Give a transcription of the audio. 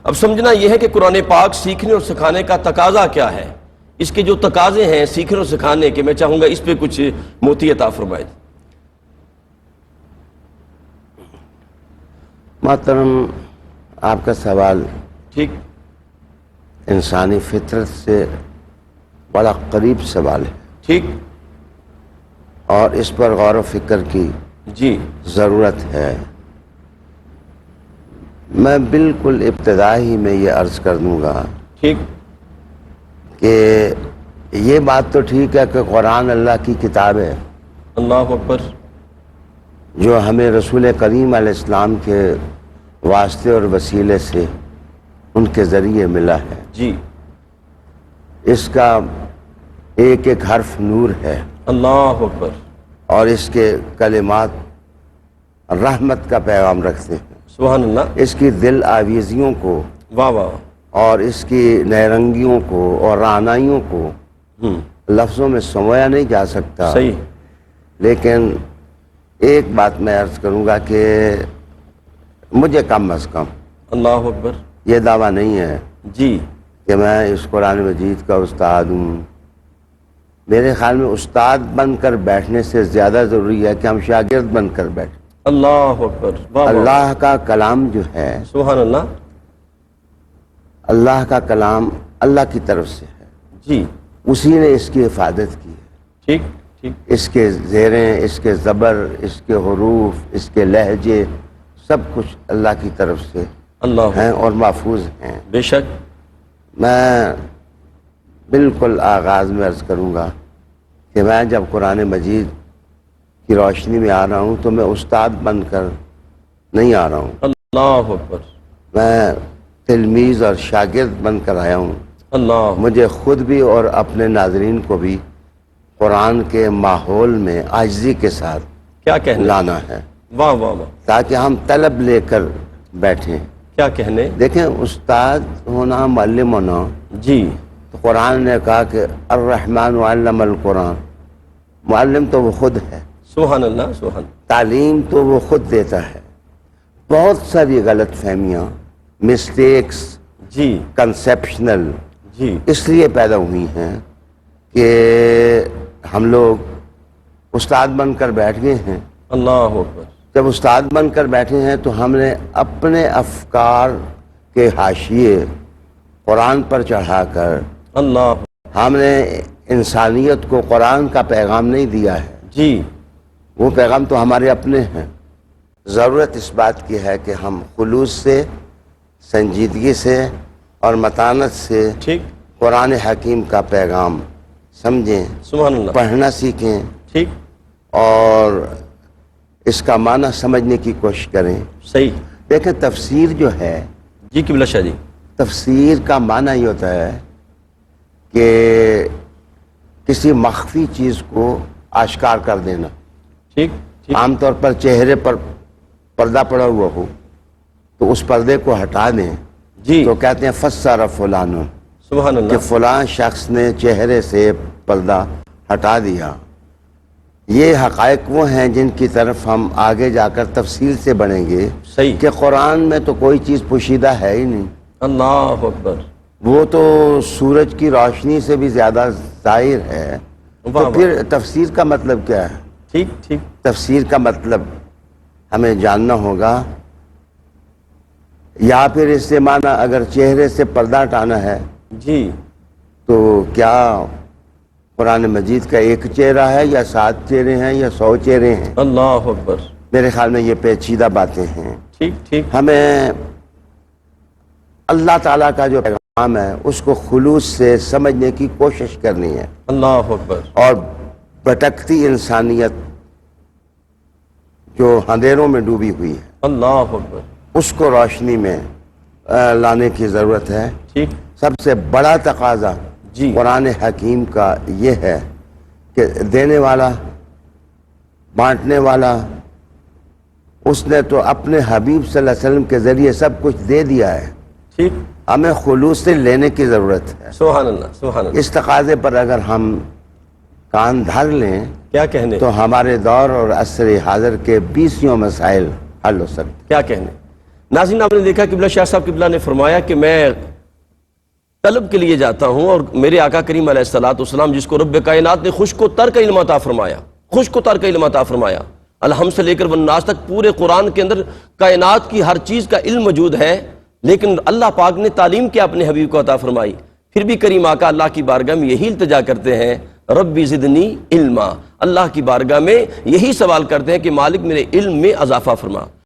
اب سمجھنا یہ ہے کہ قرآن پاک سیکھنے اور سکھانے کا تقاضا کیا ہے، اس کے جو تقاضے ہیں سیکھنے اور سکھانے کے، میں چاہوں گا اس پہ کچھ موتی عطا فرمائے۔ محترم، آپ کا سوال ٹھیک، انسانی فطرت سے بڑا قریب سوال ہے ٹھیک، اور اس پر غور و فکر کی جی ضرورت ہے۔ میں بالکل ابتدائی میں یہ عرض کر دوں گا ٹھیک، کہ یہ بات تو ٹھیک ہے کہ قرآن اللہ کی کتاب ہے اللہ اکبر، جو ہمیں رسول کریم علیہ السلام کے واسطے اور وسیلے سے ان کے ذریعے ملا ہے۔ جی اس کا ایک ایک حرف نور ہے اللہ اکبر، اور اس کے کلمات رحمت کا پیغام رکھتے ہیں۔ سبحان اللہ، اس کی دل آویزیوں کو واہ واہ، اور اس کی نیرنگیوں کو اور رعنائیوں کو لفظوں میں سمویا نہیں جا سکتا۔ صحیح، لیکن ایک بات میں عرض کروں گا کہ مجھے کم از کم اللہ اکبر، یہ دعویٰ نہیں ہے جی کہ میں اس قرآن مجید کا استاد ہوں۔ میرے خیال میں استاد بن کر بیٹھنے سے زیادہ ضروری ہے کہ ہم شاگرد بن کر بیٹھیں۔ اللہ اکبر، واہ واہ، اللہ کا کلام جو ہے، سبحان اللہ، اللہ کا کلام اللہ کی طرف سے ہے، جی اسی نے اس کی حفاظت کی ہے۔ ٹھیک ٹھیک، اس کے زیریں، اس کے زبر، اس کے حروف، اس کے لہجے، سب کچھ اللہ کی طرف سے اللہ ہیں اور محفوظ ہیں۔ بے شک، میں بالکل آغاز میں عرض کروں گا کہ میں جب قرآن مجید کی روشنی میں آ رہا ہوں تو میں استاد بن کر نہیں آ رہا ہوں، اللہ اکبر، میں تلمیذ اور شاگرد بن کر آیا ہوں۔ اللہ، مجھے خود بھی اور اپنے ناظرین کو بھی قرآن کے ماحول میں عاجزی کے ساتھ کیا کہنے، لانا ہے واہ واہ واہ، تاکہ ہم طلب لے کر بیٹھیں۔ کیا کہنے، دیکھیں، استاد ہونا، معلم ہونا، جی تو قرآن نے کہا کہ الرحمن علم القرآن، معلم تو وہ خود ہے، سبحان اللہ، سبحان، تعلیم تو وہ خود دیتا ہے۔ بہت ساری غلط فہمیاں، مسٹیکس، جی کنسیپشنل جی، اس لیے پیدا ہوئی ہیں کہ ہم لوگ استاد بن کر بیٹھ گئے ہیں۔ اللہ اکبر، جب استاد بن کر بیٹھے ہیں تو ہم نے اپنے افکار کے حاشیے قرآن پر چڑھا کر اللہ، ہم نے انسانیت کو قرآن کا پیغام نہیں دیا ہے، جی وہ پیغام تو ہمارے اپنے ہیں۔ ضرورت اس بات کی ہے کہ ہم خلوص سے، سنجیدگی سے اور متانت سے ٹھیک، قرآن حکیم کا پیغام سمجھیں، سبحان اللہ، پڑھنا سیکھیں ٹھیک، اور اس کا معنی سمجھنے کی کوشش کریں۔ صحیح، دیکھیں، تفسیر جو ہے، جی قبلہ شاہ جی، تفسیر کا معنی یہ ہوتا ہے کہ کسی مخفی چیز کو آشکار کر دینا۔ ٹھیک ٹھیک، عام طور پر چہرے پر پردہ پڑا ہوا ہو تو اس پردے کو ہٹا دیں جی تو کہتے ہیں فسر فلان، سبحان کہ اللہ، فلاں شخص نے چہرے سے پردہ ہٹا دیا۔ یہ حقائق وہ ہیں جن کی طرف ہم آگے جا کر تفصیل سے بڑھیں گے صحیح، کہ قرآن میں تو کوئی چیز پوشیدہ ہے ہی نہیں، اللہ اکبر، وہ تو سورج کی روشنی سے بھی زیادہ ظاہر ہے۔ واہ تو واہ، پھر تفسیر کا مطلب کیا ہے؟ ٹھیک ٹھیک، تفسیر کا مطلب ہمیں جاننا ہوگا، یا پھر اس سے معنی اگر چہرے سے پردہ ہٹانا ہے جی تو کیا قرآن مجید کا ایک چہرہ ہے یا 7 چہرے ہیں یا 100 چہرے ہیں؟ اللہ اکبر، میرے خیال میں یہ پیچیدہ باتیں ہیں۔ ٹھیک ٹھیک، ہمیں اللہ تعالیٰ کا جو پیغام ہے اس کو خلوص سے سمجھنے کی کوشش کرنی ہے، اللہ اکبر، اور بھٹکتی انسانیت جو اندھیروں میں ڈوبی ہوئی ہے اللہ اکبر، اس کو روشنی میں لانے کی ضرورت ہے۔ ٹھیک، سب سے بڑا تقاضا جی قرآن حکیم کا یہ ہے کہ دینے والا، بانٹنے والا، اس نے تو اپنے حبیب صلی اللہ علیہ وسلم کے ذریعے سب کچھ دے دیا ہے، ٹھیک، ہمیں خلوص سے لینے کی ضرورت ہے۔ سبحان اللہ، سبحان اللہ، اس تقاضے پر اگر ہم کان دھر لیں کیا کہنے، تو ہمارے دور اور عصر حاضر کے 20 مسائل حل ہو سکتے۔ کیا کہنے، ناظرین آپ نے دیکھا قبلہ شاہ صاحب قبلہ نے فرمایا کہ میں طلب کے لیے جاتا ہوں اور میرے آقا کریم علیہ الصلوۃ والسلام جس کو رب کائنات نے خشک و تر کا علم عطا فرمایا، خشک و تر کا علم عطا فرمایا، الحمد سے لے کر والناس تک پورے قرآن کے اندر کائنات کی ہر چیز کا علم موجود ہے، لیکن اللہ پاک نے تعلیم کیا اپنے حبیب کو عطا فرمائی، پھر بھی کریم آقا اللہ کی بارگاہ میں یہی التجا کرتے ہیں ربی زدنی علما، اللہ کی بارگاہ میں یہی سوال کرتے ہیں کہ مالک میرے علم میں اضافہ فرما۔